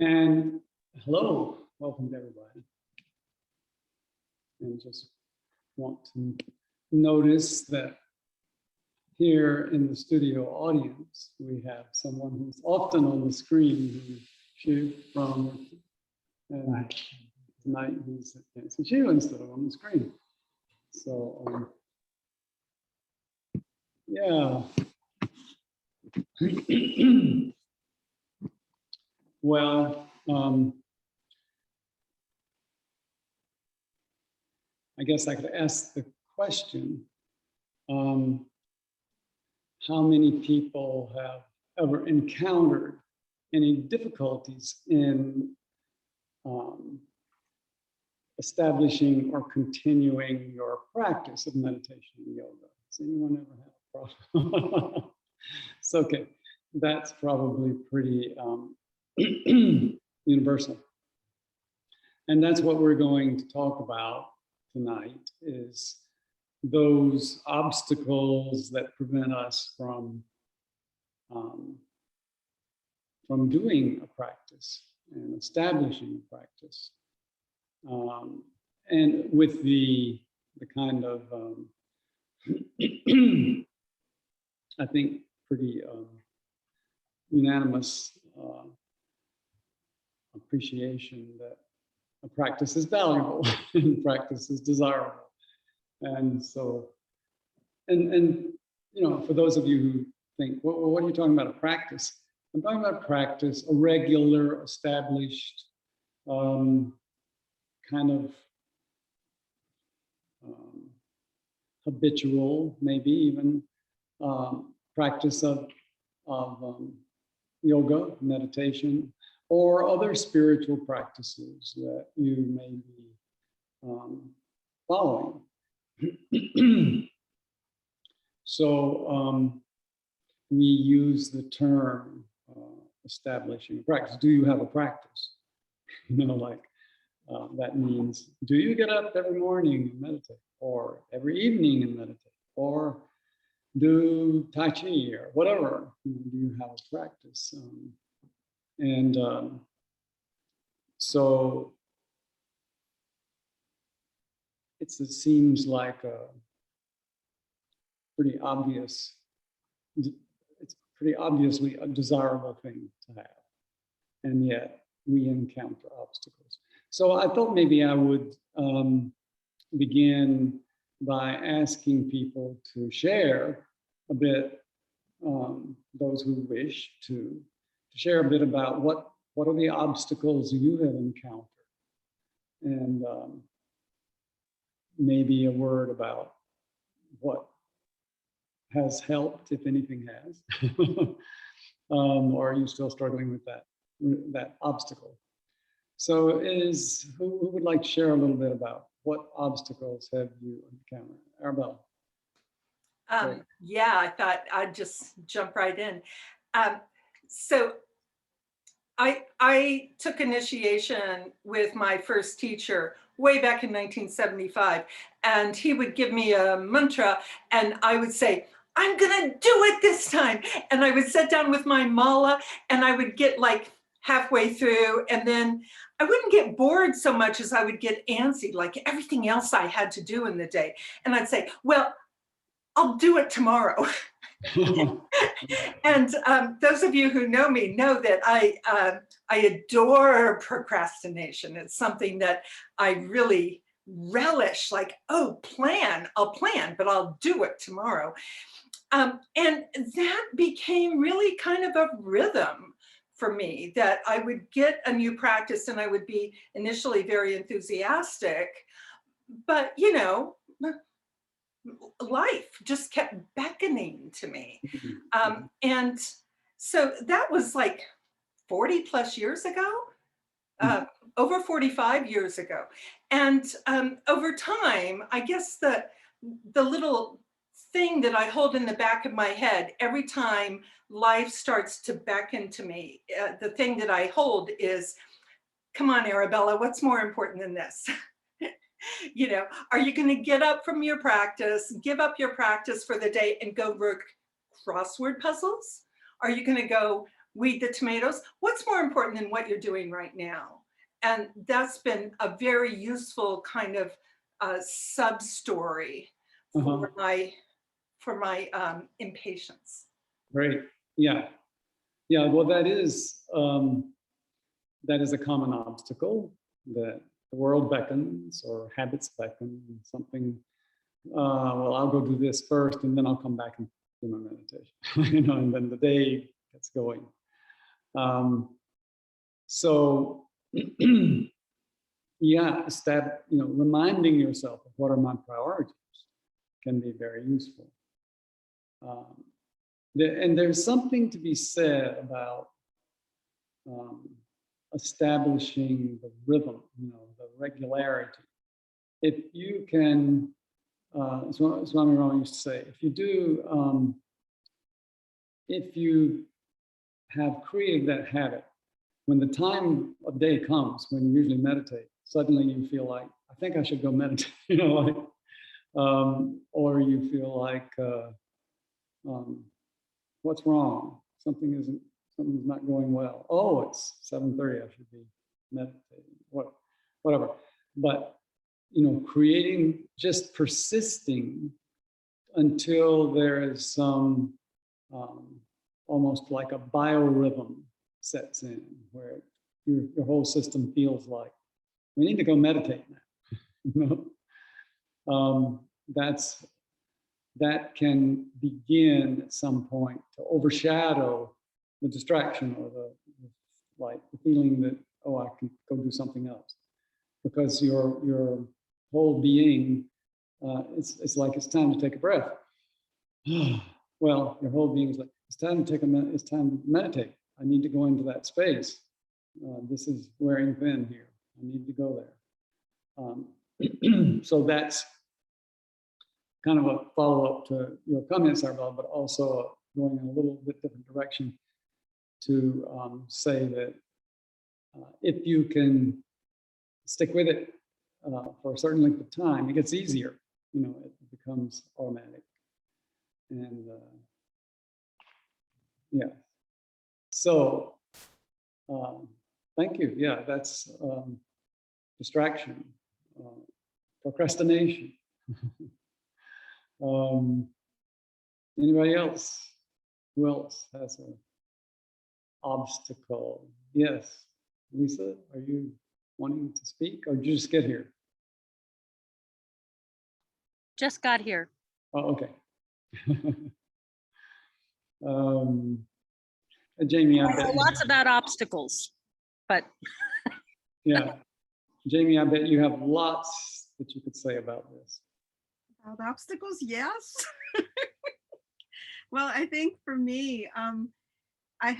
And hello, welcome to everybody. And just want to notice that here in the studio audience, we have someone who's often on the screen, Shiv from, and tonight he's at Fancy Shiv instead of on the screen. So, yeah. Well, I guess I could ask the question, how many people have ever encountered any difficulties in establishing or continuing your practice of meditation and yoga? Does anyone ever have a problem? It's okay. That's probably pretty universal. And that's what we're going to talk about tonight, is those obstacles that prevent us from doing a practice and establishing a practice. And with the kind of, I think, pretty unanimous appreciation that a practice is valuable and practice is desirable. And so, and you know, for those of you who think, well, what are you talking about, a practice? I'm talking about practice, a regular, established, kind of habitual, maybe even, practice of yoga, meditation, or other spiritual practices that you may be following. So we use the term establishing a practice. Do you have a practice? You know, like that means, do you get up every morning and meditate, or every evening and meditate, or do Tai Chi or whatever? You know, do you have a practice? So it seems like a pretty obvious, it's pretty obviously a desirable thing to have. And yet we encounter obstacles. So I thought maybe I would begin by asking people to share a bit, those who wish to share a bit about what are the obstacles you have encountered, and maybe a word about what has helped, if anything has, or are you still struggling with that obstacle? So who would like to share a little bit about what obstacles have you encountered? Arabelle. Yeah, I thought I'd just jump right in. So I took initiation with my first teacher way back in 1975, and he would give me a mantra, and I would say, I'm gonna do it this time. And I would sit down with my mala, and I would get like halfway through, and then I wouldn't get bored so much as I would get antsy, like everything else I had to do in the day. And I'd say, well, I'll do it tomorrow. And those of you who know me know that I adore procrastination. It's something that I really relish, like, oh, I'll plan, but I'll do it tomorrow. And that became really kind of a rhythm for me, that I would get a new practice and I would be initially very enthusiastic, but you know, life just kept beckoning to me. And so that was like 40 plus years ago, over 45 years ago. And over time, I guess the little thing that I hold in the back of my head every time life starts to beckon to me, the thing that I hold is, come on, Arabella, what's more important than this? You know, are you going to get up from your practice, give up your practice for the day and go work crossword puzzles? Are you going to go weed the tomatoes. What's more important than what you're doing right now? And that's been a very useful kind of sub story Uh-huh. for my impatience. Great. Yeah. Yeah. Well, that is a common obstacle that the world beckons or habits beckon something. Well, I'll go do this first, and then I'll come back and do my meditation. And then the day gets going. So, yeah, reminding yourself of what are my priorities can be very useful. And there's something to be said about establishing the rhythm, the regularity. If you can, Swami Ravi used to say, if you have created that habit, when the time of day comes, when you usually meditate, suddenly you feel like, I think I should go meditate, or you feel like, what's wrong? Something's not going well. Oh, it's 7:30. I should be meditating. Whatever. But just persisting until there is some almost like a biorhythm sets in, where your whole system feels like we need to go meditate now. That can begin at some point to overshadow the distraction or the feeling that, oh, I can go do something else, because your whole being, it's like it's time to take a breath. Well, your whole being is like, it's time to meditate. I need to go into that space. This is wearing thin here. I need to go there. So that's kind of a follow-up to your comments, Arvel, but also going in a little bit different direction to say that if you can stick with it for a certain length of time, it gets easier. It becomes automatic. And yeah. So thank you. Yeah, that's distraction, procrastination. Anybody else? Who else has an obstacle? Yes. Lisa, are you wanting to speak, or did you just get here? Just got here. Oh, okay. Jamie, I bet Lots about obstacles, but yeah, Jamie, I bet you have lots that you could say about this. About obstacles, yes. Well, I think for me, I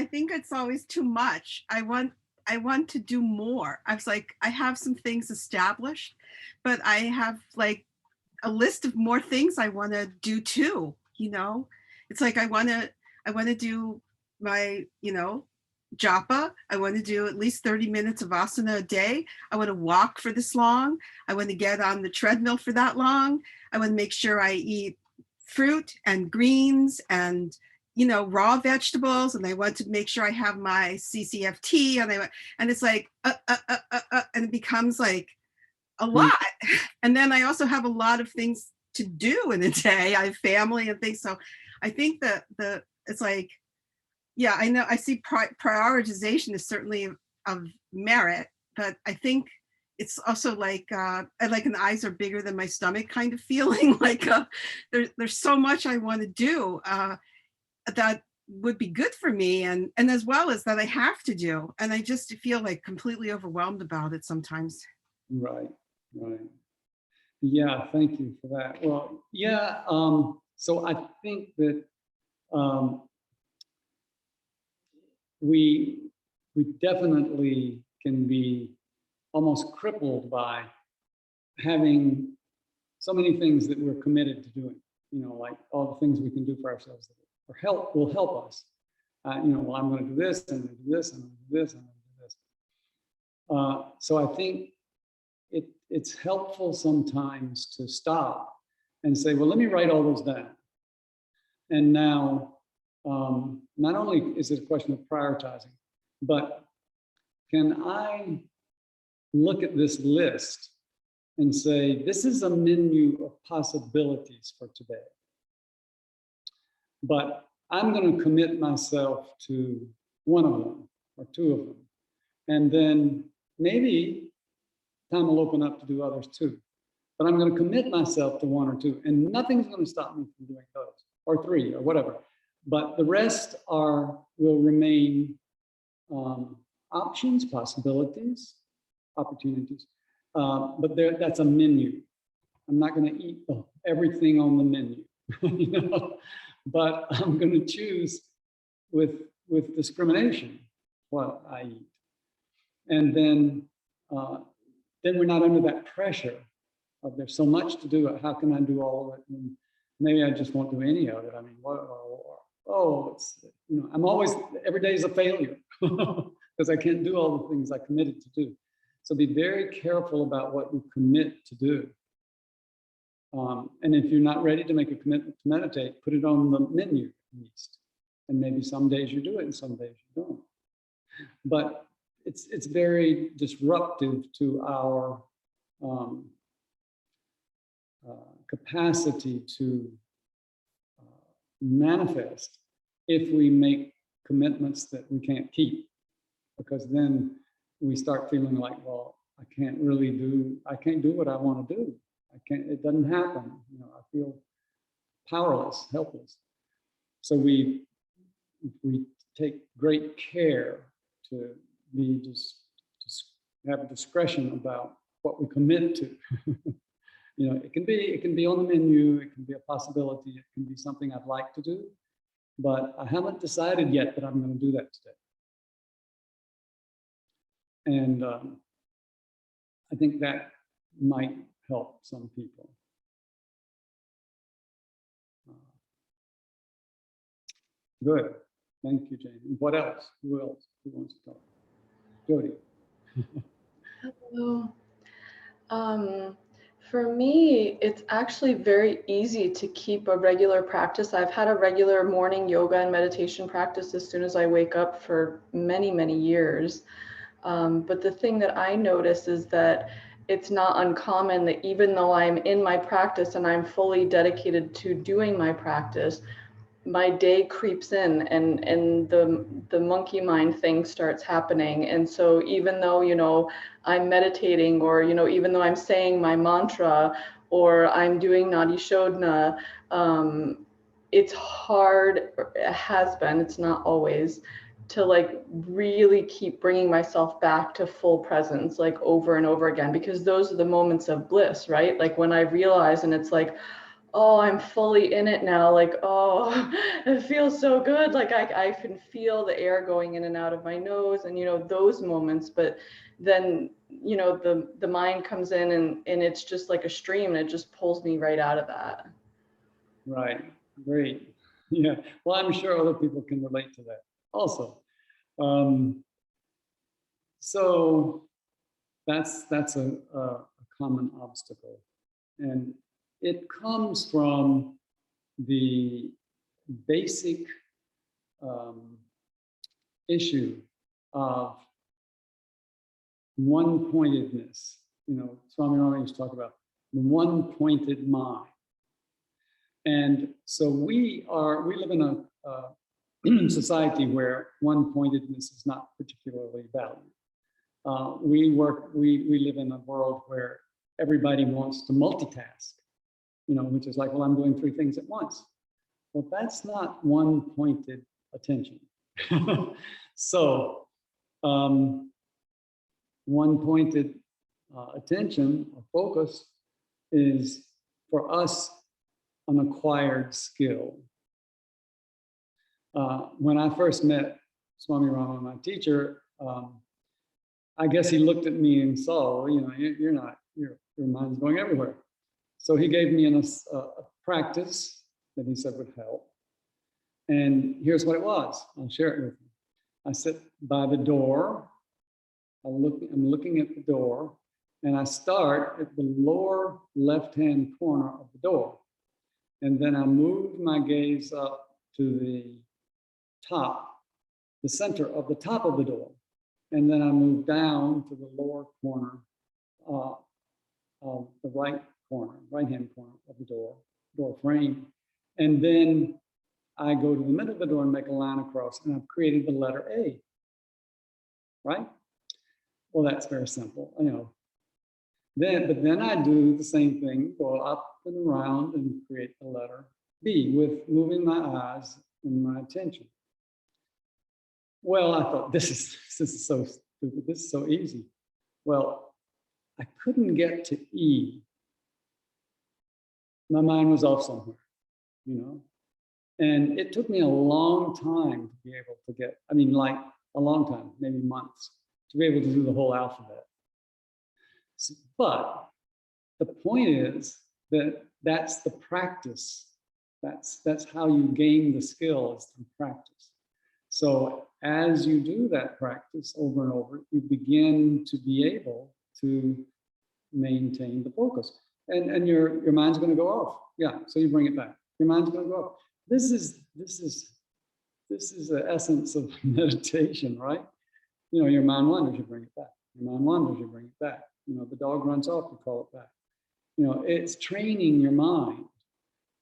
think it's always too much. I want to do more. I was like, I have some things established, but I have like a list of more things I want to do too. It's like I want to do my japa. I want to do at least 30 minutes of asana a day. I want to walk for this long. I want to get on the treadmill for that long. I want to make sure I eat fruit and greens and raw vegetables, and I want to make sure I have my CCFT, and it's like and it becomes like a lot. And then I also have a lot of things to do in a day. I have family and things. So I think that it's like, yeah, I know I see prioritization is certainly of merit, but I think it's also like like an eyes are bigger than my stomach kind of feeling. Like there's so much I want to do that would be good for me, and as well as that I have to do, and I just feel like completely overwhelmed about it sometimes. Right. Yeah, thank you for that. Well, yeah, so I think that we definitely can be almost crippled by having so many things that we're committed to doing, like all the things we can do for ourselves that will help us. Well, I'm going to do this, I'm going to do this, I'm going to do this, I'm going to do this. So I think it's helpful sometimes to stop and say, well, let me write all those down. And now not only is it a question of prioritizing, but can I look at this list and say, this is a menu of possibilities for today, but I'm going to commit myself to one of them or two of them. And then maybe time will open up to do others too. But I'm going to commit myself to one or two, and nothing's going to stop me from doing those, or three, or whatever. But the rest will remain options, possibilities, opportunities. But that's a menu. I'm not going to eat everything on the menu, you know? But I'm going to choose with discrimination what I eat. And then we're not under that pressure of there's so much to do. How can I do all of it? And maybe I just won't do any of it. I mean, it's, you know, I'm always, every day is a failure because I can't do all the things I committed to do. So be very careful about what you commit to do. And if you're not ready to make a commitment to meditate, put it on the menu at least. And maybe some days you do it and some days you don't. But it's very disruptive to our capacity to manifest if we make commitments that we can't keep, because then we start feeling like, well, I can't do what I want to do. It doesn't happen. You know, I feel powerless, helpless. So we take great care to be just have discretion about what we commit to. You know, it can be on the menu, it can be a possibility, it can be something I'd like to do, but I haven't decided yet that I'm going to do that today. And I think that might help some people. Good. Thank you, Jane. And what else? Who else? Who wants to talk? Jody. Hello. For me, it's actually very easy to keep a regular practice. I've had a regular morning yoga and meditation practice as soon as I wake up for many, many years. But the thing that I notice is that it's not uncommon that even though I'm in my practice and I'm fully dedicated to doing my practice, my day creeps in and the monkey mind thing starts happening. And so even though, you know, I'm meditating, or, you know, even though I'm saying my mantra or I'm doing Nadi Shodhana, it's hard, it has been, it's not always, to like really keep bringing myself back to full presence, like over and over again, because those are the moments of bliss, right? Like when I realize and it's like, oh, I'm fully in it now. Like, oh, it feels so good. Like I can feel the air going in and out of my nose, and, you know, those moments. But then, you know, the mind comes in and it's just like a stream, and it just pulls me right out of that. Right. Great. Yeah. Well, I'm sure other people can relate to that also. So that's a common obstacle. And it comes from the basic issue of one-pointedness. You know, Swami Ravi used to talk about the one-pointed mind. And so we live in a society where one-pointedness is not particularly valued. We live in a world where everybody wants to multitask, you know, which is like, well, I'm doing 3 things at once. Well, that's not one-pointed attention. So one-pointed attention or focus is, for us, an acquired skill. When I first met Swami Rama, my teacher, I guess he looked at me and saw, you know, your mind's going everywhere. So he gave me a practice that he said would help. And here's what it was. I'll share it with you. I sit by the door. I'm looking at the door, and I start at the lower left-hand corner of the door. And then I move my gaze up to the the center of the top of the door. And then I move down to the lower corner of the right-hand corner of the door frame. And then I go to the middle of the door and make a line across, and I've created the letter A, right? Well, that's very simple, you know. But then I do the same thing, go up and around and create the letter B with moving my eyes and my attention. Well, I thought this is so stupid. This is so easy. Well, I couldn't get to E. My mind was off somewhere, you know. And it took me a long time to be able to get, I mean, like a long time, maybe months, to be able to do the whole alphabet. But the point is that that's the practice. That's how you gain the skill, is through practice. So as you do that practice over and over, you begin to be able to maintain the focus. And your mind's going to go off. Yeah, so you bring it back. Your mind's going to go off. This is the essence of meditation, right? You know, your mind wanders, you bring it back. Your mind wanders, you bring it back. You know, the dog runs off, you call it back. You know, it's training your mind.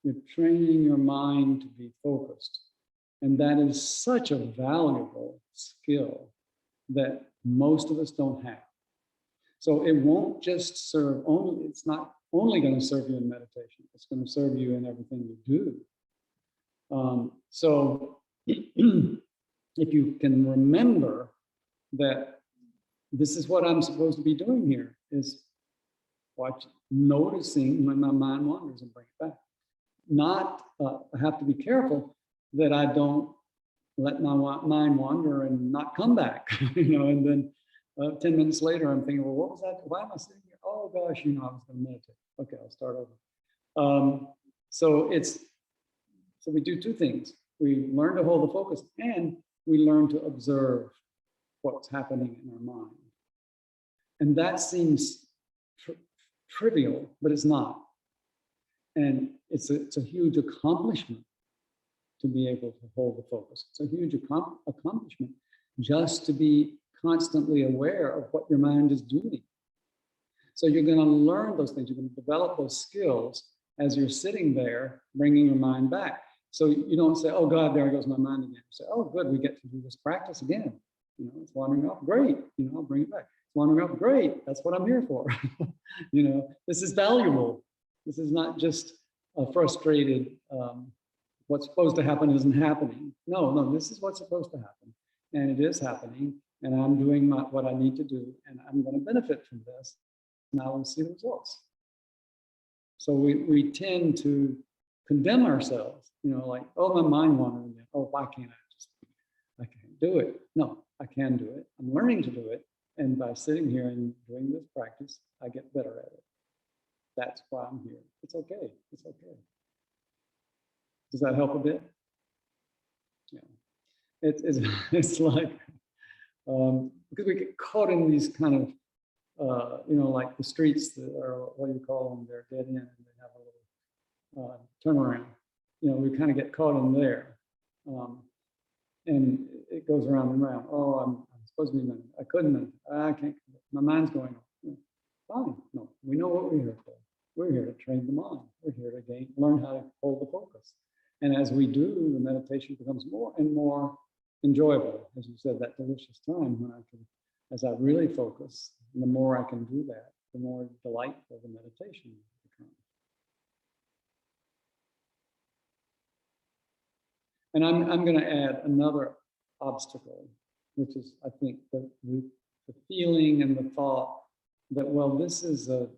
You're training your mind to be focused. And that is such a valuable skill that most of us don't have. So it won't just serve only, it's not only going to serve you in meditation, it's going to serve you in everything you do. So if you can remember that this is what I'm supposed to be doing here, is noticing when my mind wanders and bring it back. Not, I have to be careful that I don't let my mind wander and not come back, you know, and then 10 minutes later, I'm thinking, well, what was that? Why am I sitting here? Oh gosh, you know, I was going to meditate. Okay, I'll start over. So we do two things. We learn to hold the focus, and we learn to observe what's happening in our mind. And that seems trivial, but it's not. And it's a huge accomplishment to be able to hold the focus. It's a huge accomplishment just to be constantly aware of what your mind is doing. So you're going to learn those things. You're going to develop those skills as you're sitting there, bringing your mind back. So you don't say, oh God, there goes my mind again. You say, oh good, we get to do this practice again. You know, it's wandering off, great. You know, I'll bring it back. It's wandering off, great. That's what I'm here for. You know, this is valuable. This is not just a frustrated, what's supposed to happen isn't happening. No, this is what's supposed to happen. And it is happening. And I'm doing what I need to do. And I'm going to benefit from this. Now we'll see the results. So we tend to condemn ourselves, you know, like, oh, my mind wandering again. Oh, why can't I can't do it. No, I can do it. I'm learning to do it. And by sitting here and doing this practice, I get better at it. That's why I'm here. It's okay. It's okay. Does that help a bit? Yeah. It's like, because we get caught in these kind of, you know, like the streets that are, what do you call them? They're dead end, and they have a little turnaround. You know, we kind of get caught in there. And it goes around and around. Oh, I'm supposed to be meditate. I couldn't meditate. I can't. My mind's going on. Fine. No, we know what we're here for. We're here to train the mind. We're here to learn how to hold the focus. And as we do, the meditation becomes more and more enjoyable. As you said, that delicious time when as I really focus, the more I can do that, the more delightful the meditation becomes. And I'm going to add another obstacle, which is, I think, the feeling and the thought that, well, this is a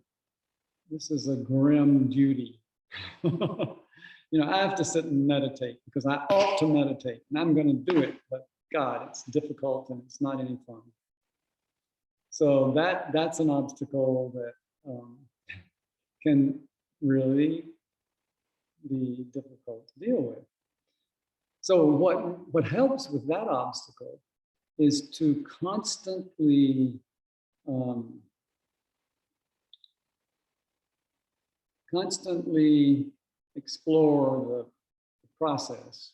grim duty. You know, I have to sit and meditate because I ought to meditate, and I'm going to do it. But God, it's difficult and it's not any fun. So that's an obstacle that can really be difficult to deal with. So what helps with that obstacle is to constantly explore the process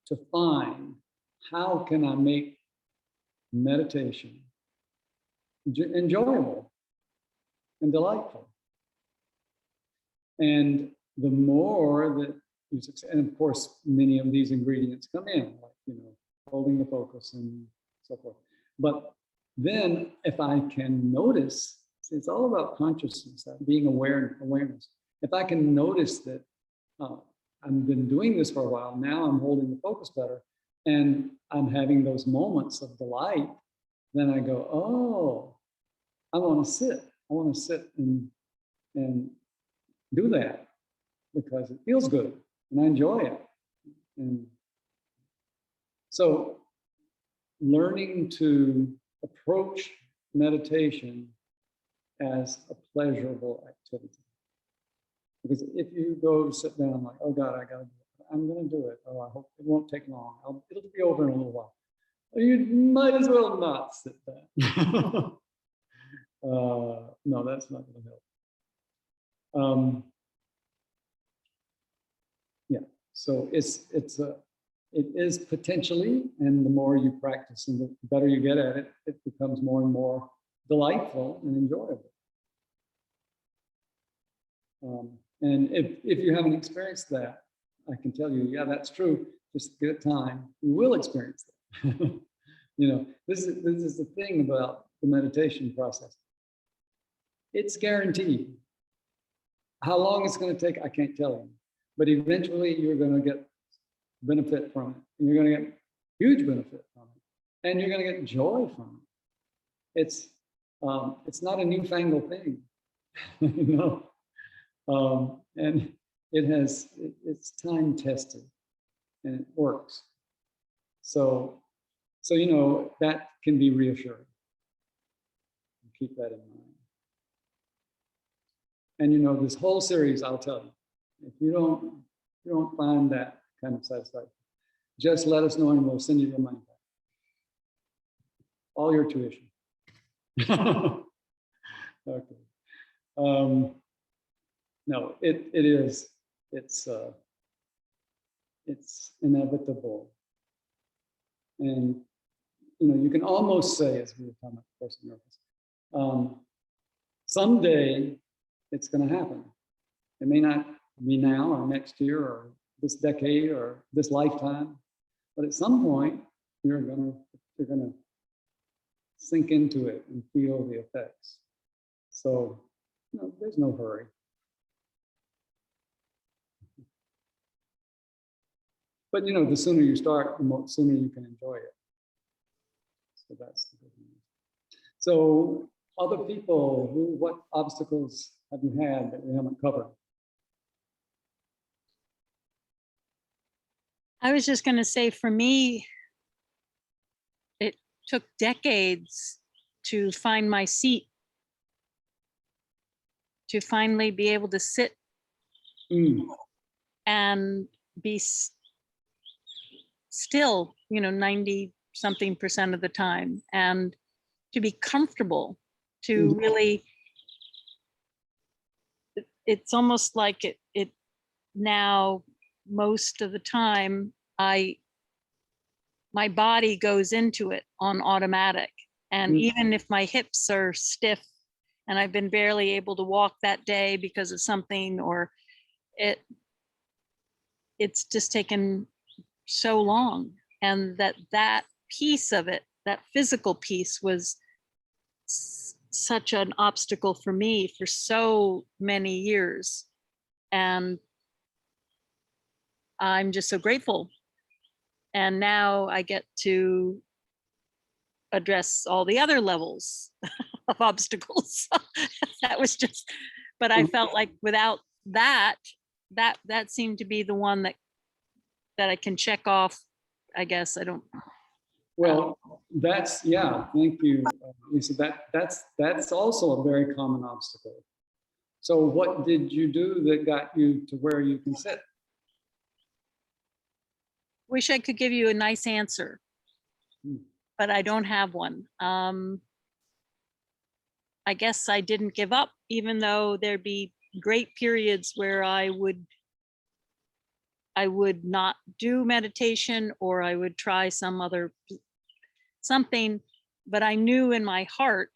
to find how can I make meditation enjoyable and delightful. And the more that you succeed, and of course, many of these ingredients come in, like, you know, holding the focus and so forth. But then if I can notice, see, it's all about consciousness, being awareness. If I can notice that I've been doing this for a while, now I'm holding the focus better, and I'm having those moments of delight, then I go, oh, I want to sit. I want to sit and do that because it feels good and I enjoy it. And so learning to approach meditation as a pleasurable activity. Because if you go to sit down like, oh God, I'm going to do it. Oh, I hope it won't take long. It'll be over in a little while. You might as well not sit down. No, that's not going to help. Yeah, so it is potentially, and the more you practice and the better you get at it, it becomes more and more delightful and enjoyable. And if you haven't experienced that, I can tell you, yeah, that's true. Just give it time, you will experience that. You know, this is the thing about the meditation process. It's guaranteed. How long it's going to take, I can't tell you. But eventually you're going to get benefit from it. And you're going to get huge benefit from it. And you're going to get joy from it. It's not a newfangled thing. You know? And it's time tested and it works. So you know, that can be reassuring. Keep that in mind. And you know, this whole series, I'll tell you, if you don't find that kind of satisfaction, just let us know and we'll send you your money back. All your tuition. Okay. No, it's inevitable. And you know, you can almost say, as we were talking about the Course in Miracles, someday it's going to happen. It may not be now or next year or this decade or this lifetime, but at some point you're gonna sink into it and feel the effects. So, you know, there's no hurry. But you know, the sooner you start, the sooner you can enjoy it. So that's the good news. So other people, what obstacles have you had that we haven't covered? I was just going to say, for me, it took decades to find my seat, to finally be able to sit and be still, you know, 90-something% of the time, and to be comfortable, to really, it's almost like it now, most of the time, my body goes into it on automatic. And even if my hips are stiff and I've been barely able to walk that day because of something, or it's just taken so long. And that piece of it, that physical piece, was such an obstacle for me for so many years. And I'm just so grateful. And now I get to address all the other levels of obstacles. That was just, but I felt like without that seemed to be the one that I can check off, I guess. I don't. Well, that's, yeah, thank you, Lisa. That's also a very common obstacle. So what did you do that got you to where you can sit? Wish I could give you a nice answer, but I don't have one. I guess I didn't give up, even though there'd be great periods where I I would not do meditation, or I would try something, but I knew in my heart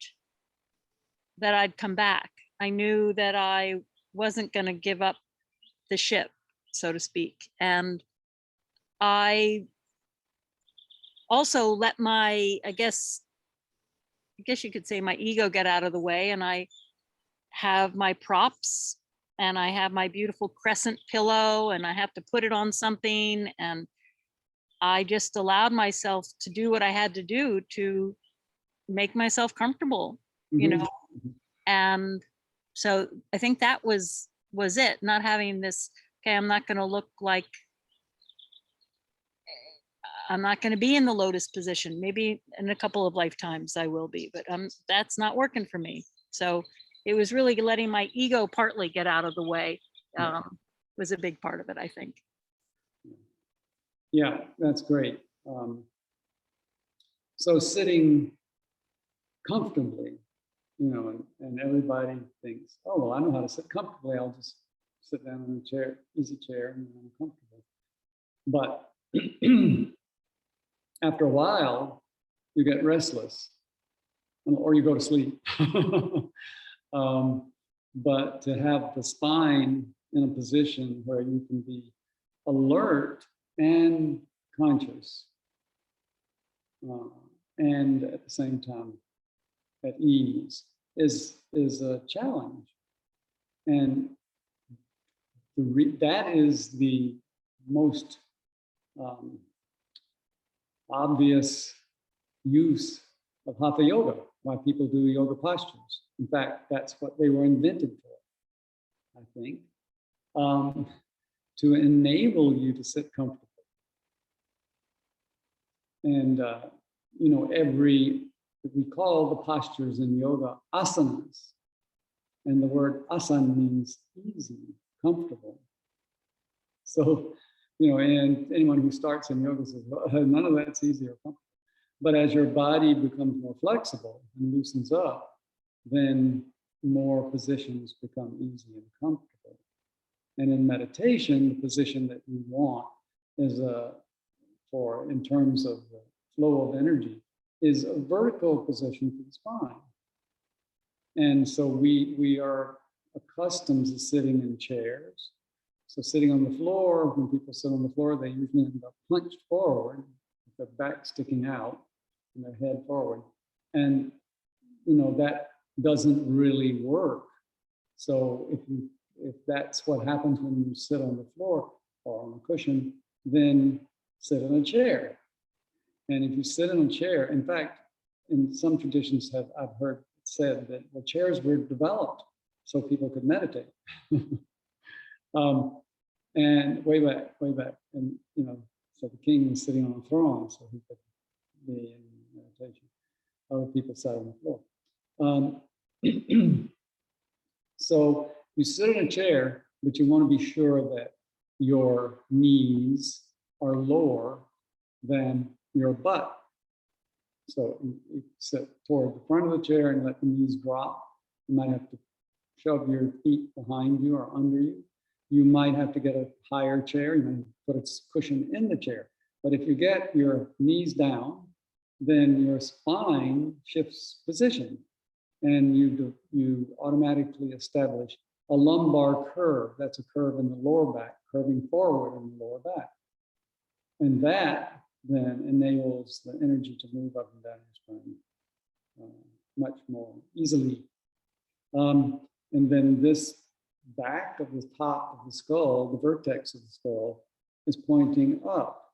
that I'd come back. I knew that I wasn't going to give up the ship, so to speak. And I also let my, I guess you could say, my ego get out of the way, and I have my props, and I have my beautiful crescent pillow, and I have to put it on something, and I just allowed myself to do what I had to do to make myself comfortable, you know. And so I think that was it, not having this, okay, I'm not going to look like, I'm not going to be in the lotus position. Maybe in a couple of lifetimes I will be, but that's not working for me. So it was really letting my ego partly get out of the way, was a big part of it, I think. Yeah, that's great. So sitting comfortably, you know, and everybody thinks, oh, well, I know how to sit comfortably. I'll just sit down in a chair, easy chair, and I'm comfortable. But after a while, you get restless, or you go to sleep. But to have the spine in a position where you can be alert and conscious, and at the same time at ease, is a challenge. And that is the most obvious use of Hatha Yoga, why people do yoga postures. In fact, that's what they were invented for, I think, to enable you to sit comfortably. And, you know, we call the postures in yoga asanas. And the word asana means easy, comfortable. So, you know, and anyone who starts in yoga says, well, none of that's easy or comfortable. But as your body becomes more flexible and loosens up, then more positions become easy and comfortable. And in meditation, the position that you want is in terms of the flow of energy, is a vertical position for the spine. And so we are accustomed to sitting in chairs. So sitting on the floor, when people sit on the floor, they usually end up hunched forward, with their back sticking out and their head forward. And, you know, that doesn't really work. So if that's what happens when you sit on the floor or on a cushion, then sit in a chair. And if you sit in a chair, in fact, in some traditions I've heard said that the chairs were developed so people could meditate. And way back, and you know, so the king was sitting on a throne, so he could be in meditation. Other people sat on the floor. So you sit in a chair, but you want to be sure that your knees are lower than your butt. So you sit toward the front of the chair and let the knees drop. You might have to shove your feet behind you or under you. You might have to get a higher chair. You might put a cushion in the chair. But if you get your knees down, then your spine shifts position, and you automatically establish a lumbar curve. That's a curve in the lower back, curving forward in the lower back. And that then enables the energy to move up and down your spine much more easily. And then this back of the top of the skull, the vertex of the skull, is pointing up,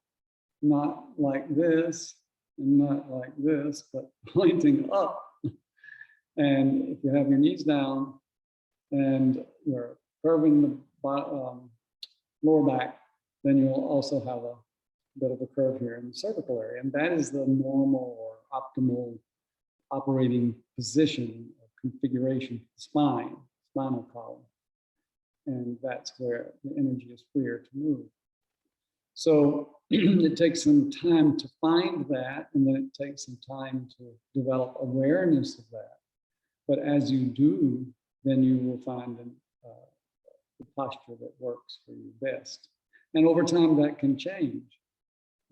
not like this and not like this, but pointing up. And if you have your knees down and you're curving the lower back, then you'll also have a bit of a curve here in the cervical area. And that is the normal or optimal operating position or configuration for the spinal column. And that's where the energy is freer to move. So it takes some time to find that, and then it takes some time to develop awareness of that. But as you do, then you will find the posture that works for you best. And over time, that can change.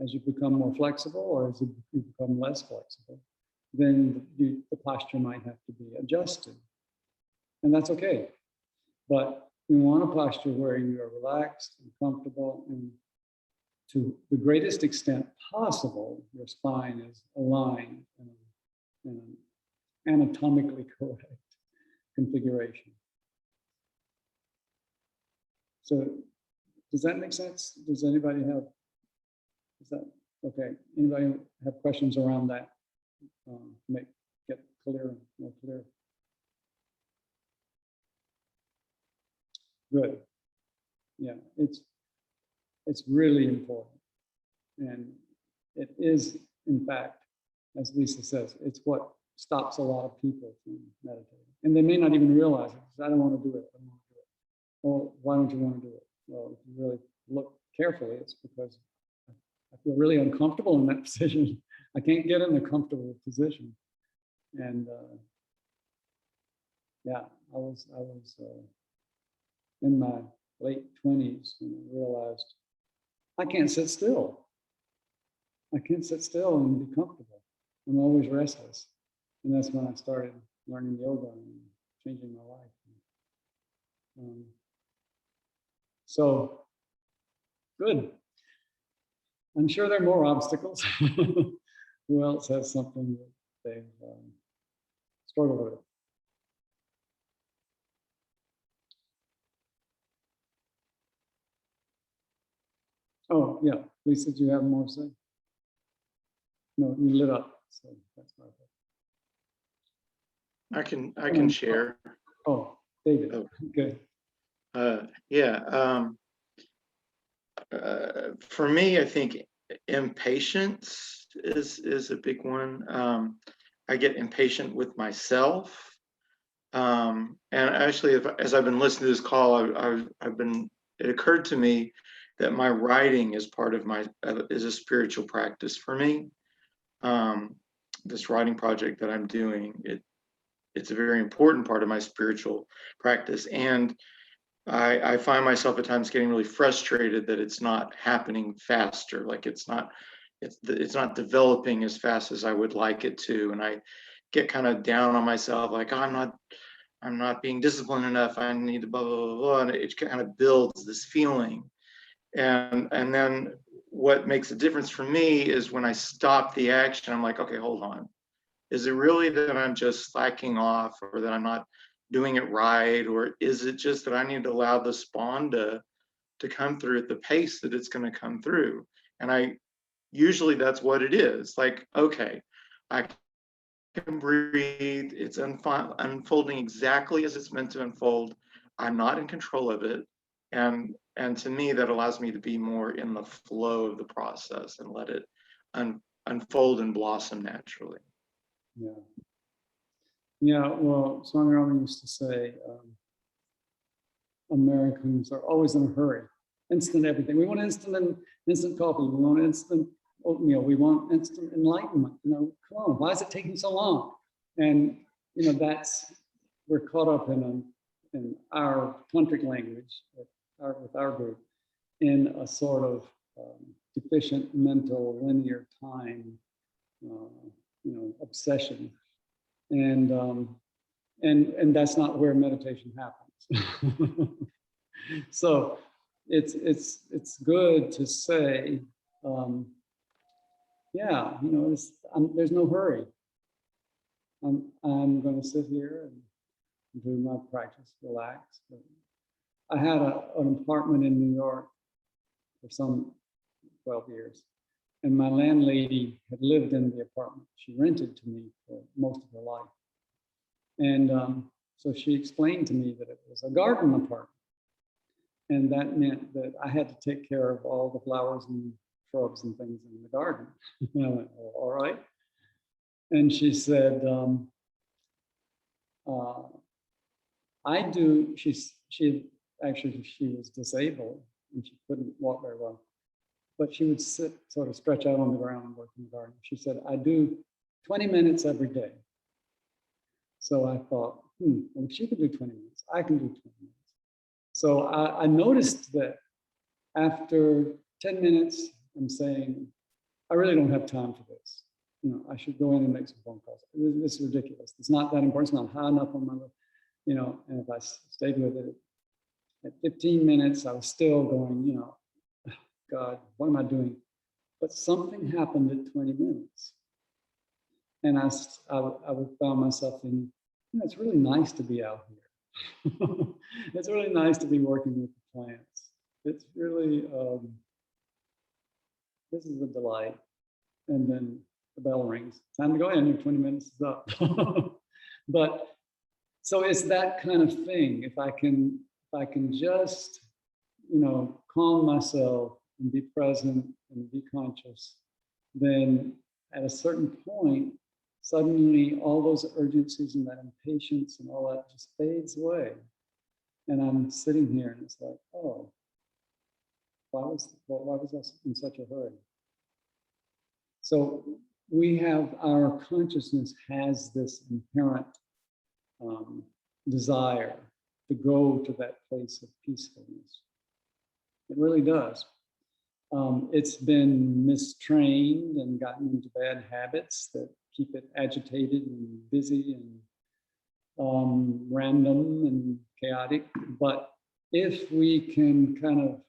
As you become more flexible or as you become less flexible, then the posture might have to be adjusted. And that's okay. But you want a posture where you are relaxed and comfortable, and to the greatest extent possible, your spine is aligned in an anatomically correct configuration. So does that make sense? Does anybody have, is that okay? Anybody have questions around that? Get clear, more clear. Good. Yeah, it's really important. And it is, in fact, as Lisa says, it's what stops a lot of people from meditating. And they may not even realize it. I don't want to do it. I don't want to do it. Well, why don't you want to do it? Well, if you really look carefully, it's because I feel really uncomfortable in that position. I can't get in a comfortable position. And yeah, I was in my late 20s and I realized I can't sit still. I can't sit still and be comfortable. I'm always restless. And that's when I started learning yoga and changing my life. So, good. I'm sure there are more obstacles. Who else has something that they've struggled with? Oh, yeah. Lisa, do you have more to say? No, you lit up, so that's my fault. I can share. Oh, David. Oh. Good. Yeah. For me, I think impatience is a big one. I get impatient with myself. And actually, as I've been listening to this call, it occurred to me that my writing is part of is a spiritual practice for me. This writing project that I'm doing, it's a very important part of my spiritual practice. And I find myself at times getting really frustrated that it's not happening faster. Like it's not developing as fast as I would like it to. And I get kind of down on myself, like, oh, I'm not being disciplined enough. I need to blah, blah, blah, blah. And it kind of builds this feeling. And then what makes a difference for me is when I stop the action, I'm like, okay, hold on. Is it really that I'm just slacking off, or that I'm not doing it right? Or is it just that I need to allow the spawn to come through at the pace that it's going to come through? And usually that's what it is. Like, okay, I can breathe. It's unfolding exactly as it's meant to unfold. I'm not in control of it. And to me, that allows me to be more in the flow of the process and let it unfold and blossom naturally. Yeah. Yeah, well, Swami Ravi used to say, Americans are always in a hurry, instant everything. We want instant coffee. We want instant oatmeal. We want instant enlightenment. Come on, why is it taking so long? And we're caught up in our tantric language with our group in a sort of deficient mental linear time, obsession, and that's not where meditation happens. So it's good to say, there's no hurry. I'm going to sit here and do my practice, relax. But I had an apartment in New York for some 12 years. And my landlady had lived in the apartment. She rented to me for most of her life. And so she explained to me that it was a garden apartment. And that meant that I had to take care of all the flowers and shrubs and things in the garden. And I went, well, all right. And she said, she was disabled and she couldn't walk very well. But she would sort of stretch out on the ground and work in the garden. She said, I do 20 minutes every day. So I thought, well, if she could do 20 minutes, I can do 20 minutes. So I noticed that after 10 minutes, I'm saying, I really don't have time for this. You know, I should go in and make some phone calls. This is ridiculous. It's not that important. It's not high enough on my list, you know, and if I stayed with it, at 15 minutes, I was still going, you know, God, what am I doing? But something happened at 20 minutes. And I found myself thinking, you know, it's really nice to be out here. It's really nice to be working with the plants. It's really, this is a delight. And then the bell rings. Time to go in, your 20 minutes is up. But so it's that kind of thing. If I can just, you know, calm myself and be present and be conscious, then at a certain point, suddenly all those urgencies and that impatience and all that just fades away. And I'm sitting here and it's like, oh, why was I in such a hurry? So we have, our consciousness has this inherent desire to go to that place of peacefulness. It really does. It's been mistrained and gotten into bad habits that keep it agitated and busy and random and chaotic. But if we can kind of,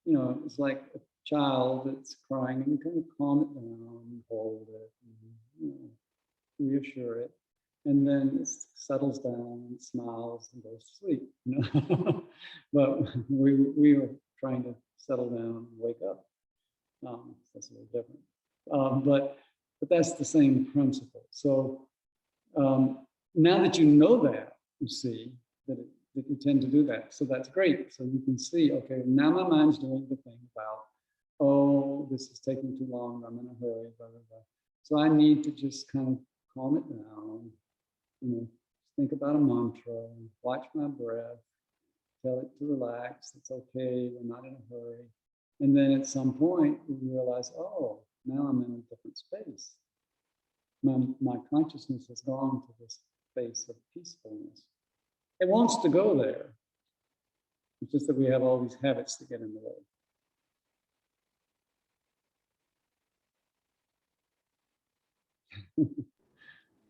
you know, it's like a child that's crying, and you kind of calm it down, hold it, and, you know, reassure it, and then it settles down and smiles and goes to sleep. You know, but we are trying to settle down and wake up. That's a little different, but that's the same principle. So now that you know that, you see that you tend to do that. So that's great. So you can see, okay, now my mind's doing the thing about, oh, this is taking too long, I'm in a hurry, blah, blah, blah. So I need to just kind of calm it down, you know, think about a mantra, watch my breath, tell it to relax, it's okay, we're not in a hurry. And then at some point, you realize, oh, now I'm in a different space. My consciousness has gone to this space of peacefulness. It wants to go there. It's just that we have all these habits that get in the way.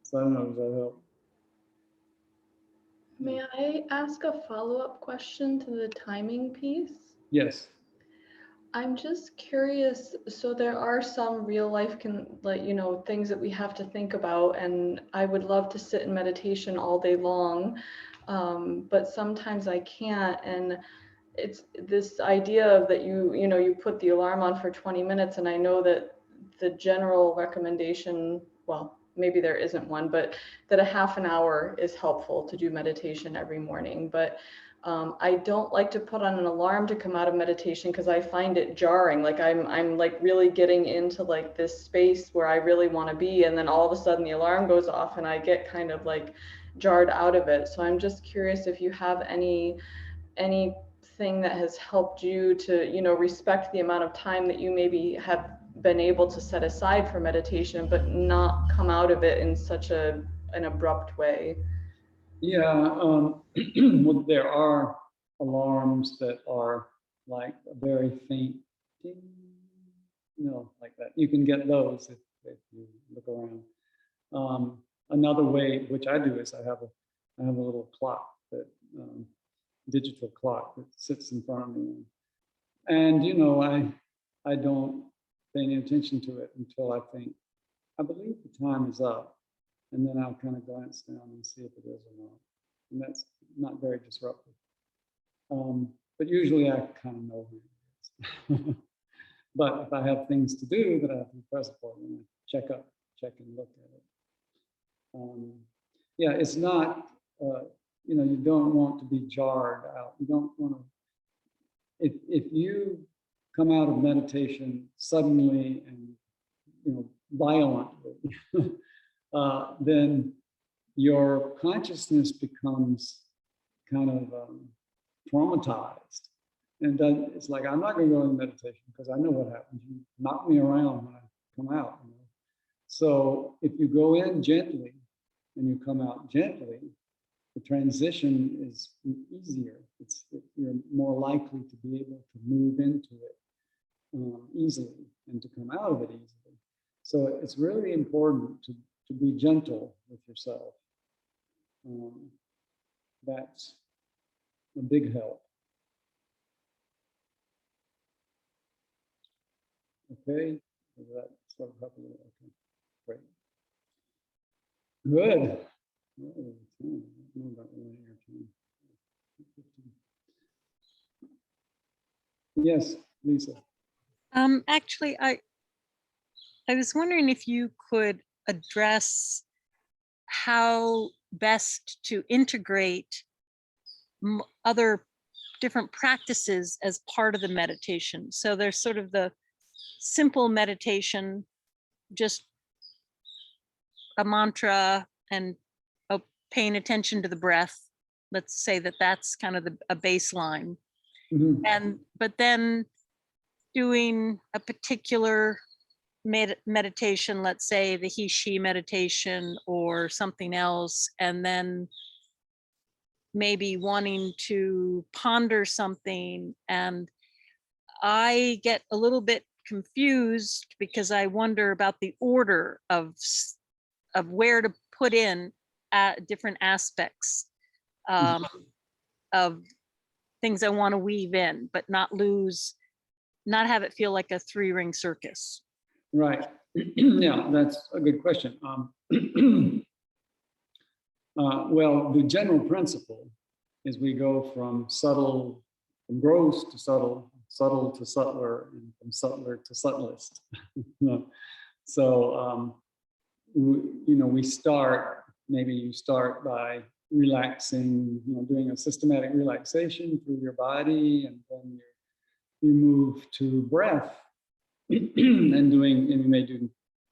So I don't know, does that help? May I ask a follow-up question to the timing piece? Yes. I'm just curious, so there are some real life things that we have to think about, and I would love to sit in meditation all day long, but sometimes I can't, and it's this idea of that you put the alarm on for 20 minutes, and I know that the general recommendation, well, maybe there isn't one, but that a half an hour is helpful to do meditation every morning, but I don't like to put on an alarm to come out of meditation because I find it jarring. Like I'm like really getting into like this space where I really want to be, and then all of a sudden the alarm goes off and I get kind of like jarred out of it. So I'm just curious if you have anything that has helped you to, respect the amount of time that you maybe have been able to set aside for meditation, but not come out of it in such an abrupt way. Yeah, well, there are alarms that are like a very faint ding, like that. You can get those if you look around. Another way, which I do, is I have a little clock, that digital clock that sits in front of me, and I don't pay any attention to it until I think, I believe the time is up. And then I'll kind of glance down and see if it is or not. And that's not very disruptive. But usually I kind of know who it is. But if I have things to do that I have to be present for, then I check and look at it. Yeah, it's not, you don't want to be jarred out. You don't want to, if you come out of meditation suddenly and, violently, then your consciousness becomes kind of traumatized. And it's like, I'm not going to go into meditation because I know what happens. You knock me around when I come out. So if you go in gently and you come out gently, the transition is easier. You're more likely to be able to move into it easily and to come out of it easily. So it's really important to be gentle with yourself. That's a big help. Okay, does that sort of help a little? Okay, great. Good. Oh, I don't know about linear time. Yes, Lisa. Actually, I was wondering if you could address how best to integrate other different practices as part of the meditation. So there's sort of the simple meditation, just a mantra and paying attention to the breath. Let's say that that's kind of a baseline. Mm-hmm. But then doing a particular meditation, let's say the he-she meditation or something else, and then maybe wanting to ponder something. And I get a little bit confused because I wonder about the order of where to put in different aspects of things I want to weave in, but not have it feel like a 3-ring circus. Right. Yeah, that's a good question. Well, the general principle is we go from gross to subtle, subtle to subtler, and from subtler to subtlest. So, we start, maybe you start by relaxing, doing a systematic relaxation through your body, and then you move to breath and you may do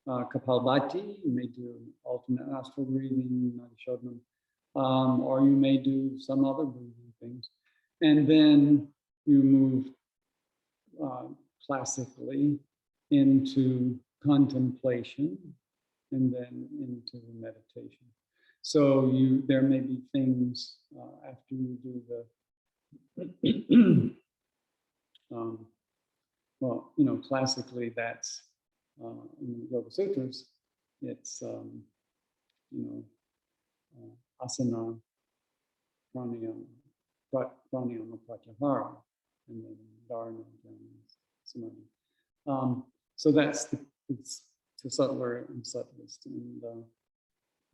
Kapalbhati, you may do alternate nostril breathing, or you may do some other breathing things. And then you move classically into contemplation and then into meditation. So there may be things after you do the well, classically that's in the Yoga Sutras, it's asana, pranayama, pratyahara, and then dharana, samadhi. So that's it's the subtler and subtlest,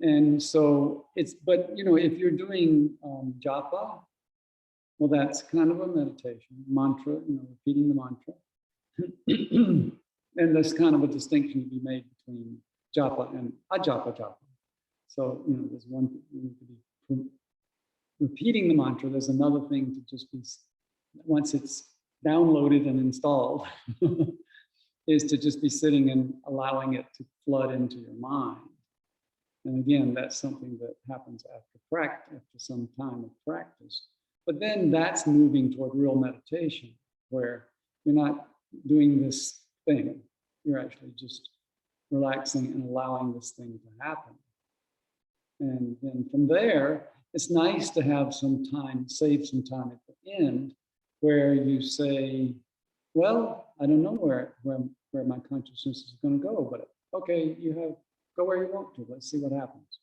and so but if you're doing japa, well, that's kind of a meditation, mantra, repeating the mantra. And there's kind of a distinction to be made between japa and ajapa japa. So, there's one thing you need to be repeating the mantra. There's another thing to just be, once it's downloaded and installed, is to just be sitting and allowing it to flood into your mind. And again, that's something that happens after some time of practice. But then that's moving toward real meditation, where you're not doing this thing. You're actually just relaxing and allowing this thing to happen. And then from there, it's nice to have some time, save some time at the end, where you say, well, I don't know where my consciousness is going to go, but okay, go where you want to. Let's see what happens.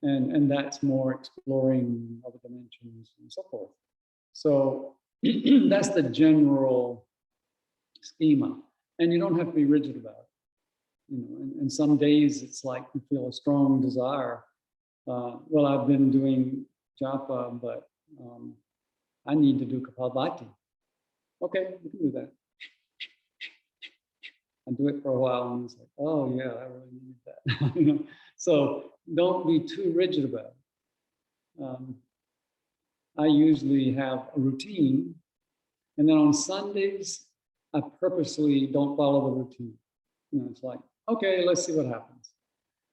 And that's more exploring other dimensions and so forth. So that's the general schema. And you don't have to be rigid about it. And some days it's like you feel a strong desire. Well, I've been doing japa, but I need to do Kapalbhati. Okay, you can do that. I do it for a while and it's like, oh yeah, I really need that. So don't be too rigid about it. I usually have a routine, and then on Sundays, I purposely don't follow the routine. It's like, okay, let's see what happens.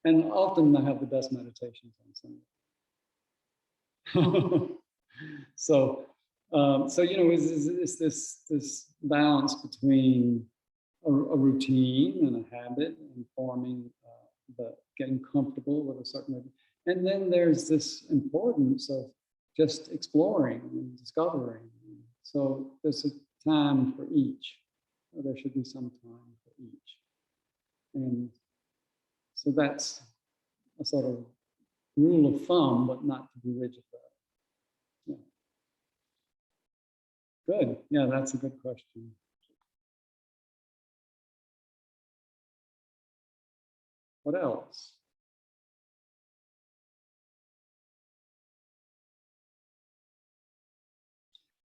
And often I have the best meditations on Sunday. So it's this balance between a routine and a habit and forming getting comfortable with a certain way. And then there's this importance of just exploring and discovering. So there's a time for each. Or there should be some time for each. And so that's a sort of rule of thumb, but not to be rigid about it. Yeah. Good. Yeah, that's a good question. What else?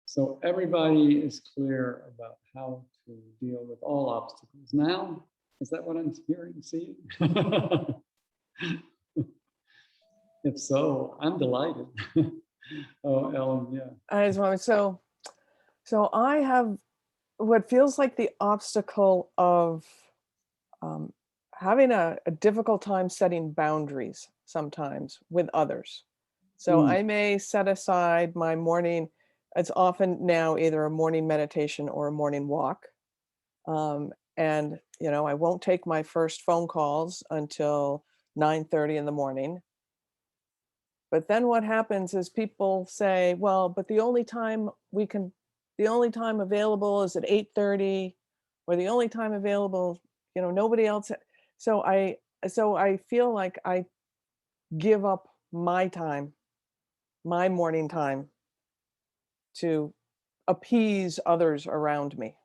So everybody is clear about how to deal with all obstacles. Now, is that what I'm hearing, see? If so, I'm delighted. Oh, Ellen, yeah. I just want so I have what feels like the obstacle of having a difficult time setting boundaries sometimes with others. So I may set aside my morning. It's often now either a morning meditation or a morning walk. And, you know, I won't take my first phone calls until 9:30 in the morning. But then what happens is people say, well, but the only time available is at 8:30, or the only time available, you know, nobody else. So I feel like I give up my time, my morning time, to appease others around me.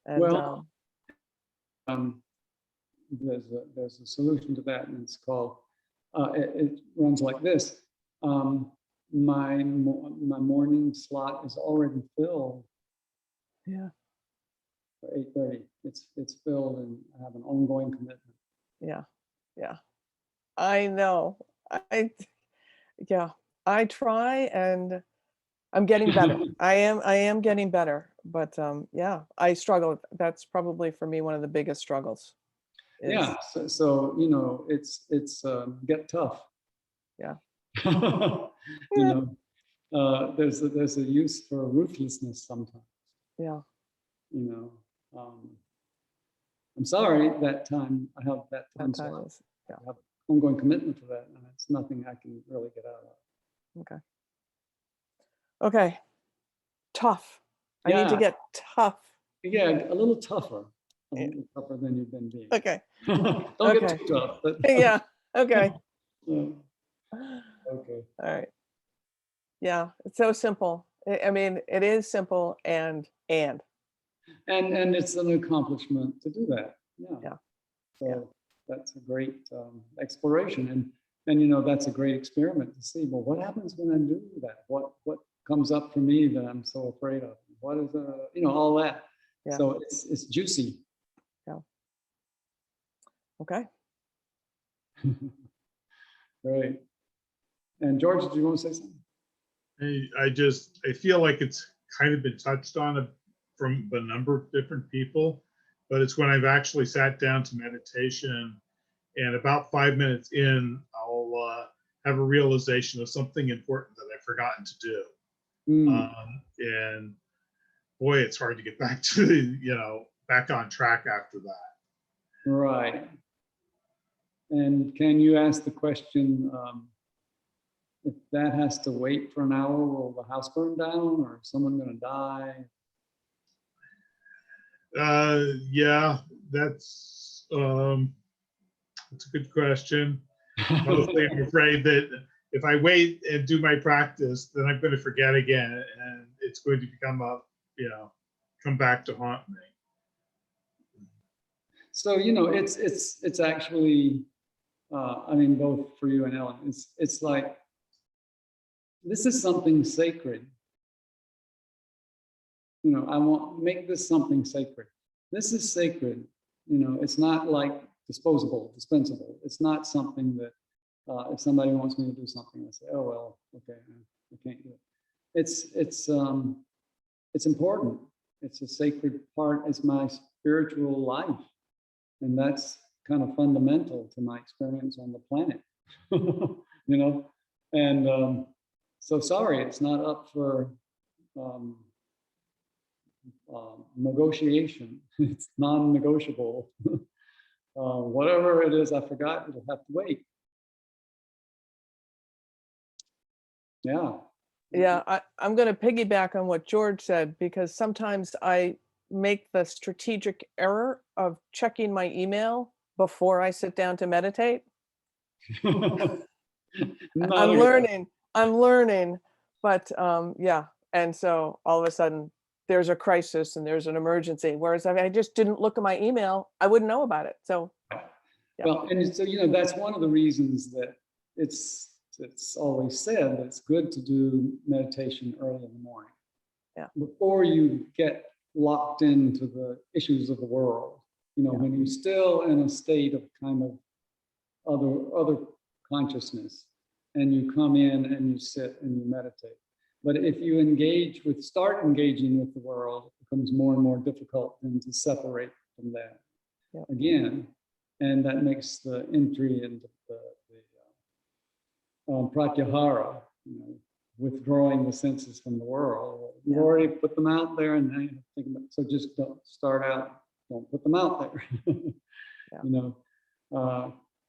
And Well, there's a solution to that, and it's called, it runs like this. My morning slot is already filled yeah, for 8:30. It's filled, and I have an ongoing commitment. yeah, I know. Yeah, I try, and I'm getting better. I am getting better, but yeah, I struggle. That's probably for me one of the biggest struggles. Yeah, so you know, it's get tough. Yeah. You know, there's a use for ruthlessness sometimes. Yeah. You know, I'm sorry that time I have that time. That time slot. is, yeah. I have ongoing commitment to that, and it's nothing I can really get out of. Okay. Okay. Tough. I need to Yeah. get tough. Yeah, a little tougher. A Yeah. little tougher than you've been being. Okay. Don't get Okay. too tough. But Yeah. Okay. yeah. Okay. All right. Yeah. It's so simple. I mean, it is simple and And it's an accomplishment to do that. Yeah. Yeah. So Yeah. that's a great exploration, and you know, that's a great experiment to see. Well, what happens when I do that? What comes up for me that I'm so afraid of? What is you know, all that. Yeah. So it's juicy. Yeah. Okay. Great. And George, did you want to say something? I feel like it's kind of been touched on from a number of different people, but it's when I've actually sat down to meditation, and about 5 minutes in, I'll have a realization of something important that I've forgotten to do. And boy, it's hard to get back to, you know, back on track after that. Right. And can you ask the question, if that has to wait for an hour, will the house burn down, or is someone going to die? Yeah, that's a good question. Mostly, I'm afraid that if I wait and do my practice, then I'm going to forget again, and it's going to become come back to haunt me. So, you know, it's actually, I mean, both for you and Ellen, it's like, this is something sacred. You know, I want make this something sacred. This is sacred. You know, it's not like disposable, dispensable. It's not something that if somebody wants me to do something, I say, oh well, okay, I can't do it. It's important. It's a sacred part. It's my spiritual life, and that's kind of fundamental to my experience on the planet. You know, and so sorry, it's not up for negotiation. It's non-negotiable. Whatever it is I forgot, it'll have to wait. Yeah. Yeah, I'm going to piggyback on what George said, because sometimes I make the strategic error of checking my email before I sit down to meditate. Not I'm a good- learning, but yeah. And so all of a sudden there's a crisis and there's an emergency. Whereas if I just didn't look at my email, I wouldn't know about it. So yeah. Well, and so, that's one of the reasons that it's always said that it's good to do meditation early in the morning. Yeah. Before you get locked into the issues of the world, when you're still in a state of kind of other consciousness, and you come in and you sit and you meditate. But if you start engaging with the world, it becomes more and more difficult then to separate from that again. And that makes the entry into the pratyahara, withdrawing the senses from the world. You've already put them out there, and now you have to think about, so just don't start out, don't put them out there.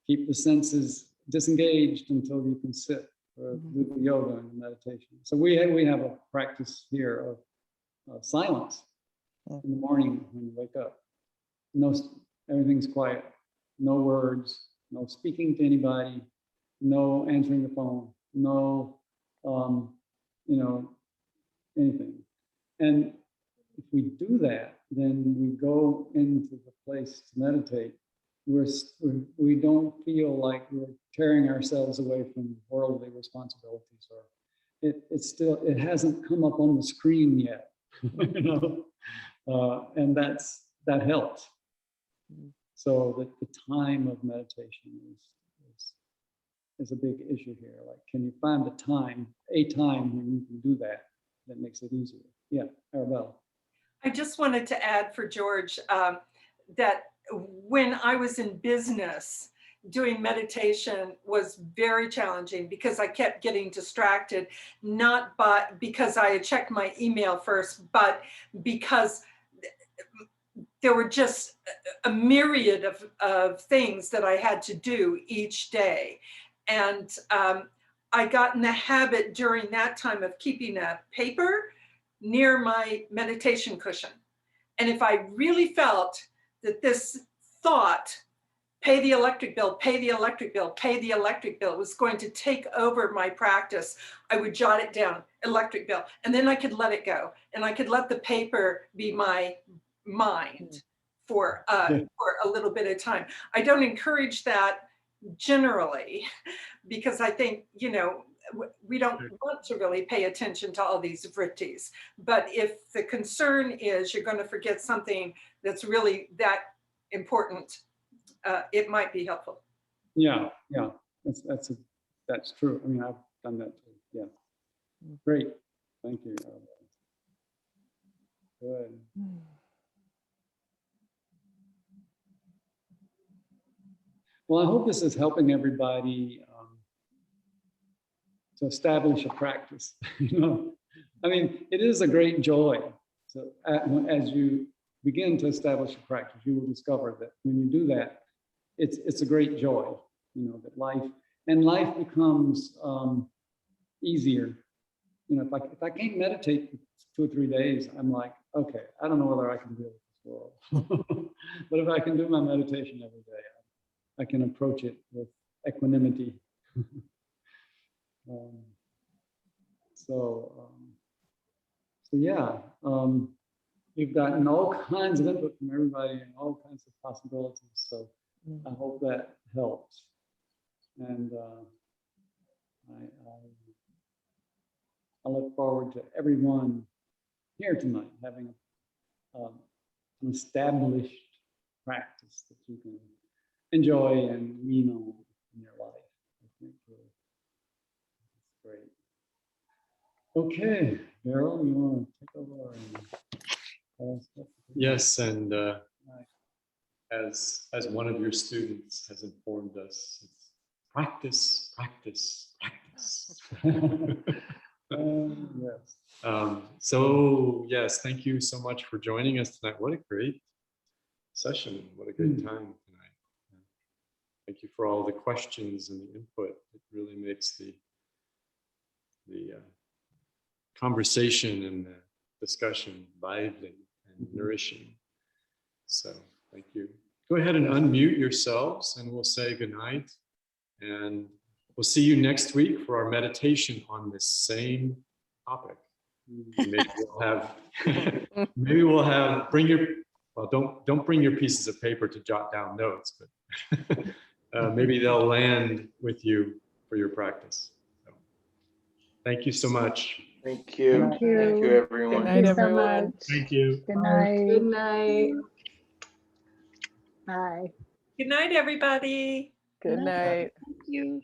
Keep the senses disengaged until you can sit or do the yoga and the meditation. So we have a practice here of silence in the morning when you wake up. Everything's quiet, no words, no speaking to anybody, no answering the phone, no, anything. And if we do that, then we go into the place to meditate. We don't feel like we're tearing ourselves away from worldly responsibilities, or it hasn't come up on the screen yet, and that helps. So that the time of meditation is a big issue here. Like, can you find a time when you can do that makes it easier? Yeah, Arabella. I just wanted to add for George that when I was in business, doing meditation was very challenging because I kept getting distracted, not because I had checked my email first, but because there were just a myriad of things that I had to do each day. And I got in the habit during that time of keeping a paper near my meditation cushion. And if I really felt that this thought, pay the electric bill, pay the electric bill, pay the electric bill, was going to take over my practice, I would jot it down, electric bill, and then I could let it go. And I could let the paper be my mind for a little bit of time. I don't encourage that generally, because I think, we don't want to really pay attention to all these vrittis. But if the concern is you're going to forget something that's really that important, it might be helpful. Yeah, that's true. I mean, I've done that too. Yeah, great. Thank you. Good. Well, I hope this is helping everybody to establish a practice. I mean, it is a great joy. So as you begin to establish a practice, you will discover that when you do that, it's a great joy. That life becomes easier. If I can't meditate for 2 or 3 days, I'm like, okay, I don't know whether I can deal with this world. But if I can do my meditation every day, I can approach it with equanimity. So yeah, you've gotten all kinds of input from everybody and all kinds of possibilities. So I hope that helps. And I look forward to everyone here tonight having an established practice that you can enjoy and lean on in your life. I think it's great. Okay, Daryl, you want to take over? Yes, and as one of your students has informed us, it's practice, practice, practice. Yes. So yes, thank you so much for joining us tonight. What a great session. What a great time tonight. Thank you for all the questions and the input. It really makes the the conversation and the discussion lively and nourishing. So thank you. Go ahead and unmute yourselves and we'll say goodnight. And we'll see you next week for our meditation on this same topic. Maybe we'll have, bring your, well, don't bring your pieces of paper to jot down notes, but maybe they'll land with you for your practice. So, thank you so much. Thank you. Thank you. Thank you, everyone. Thank you so everyone. much. Thank you. Good night. Good night. Bye. Good night, everybody. Good night. Thank you.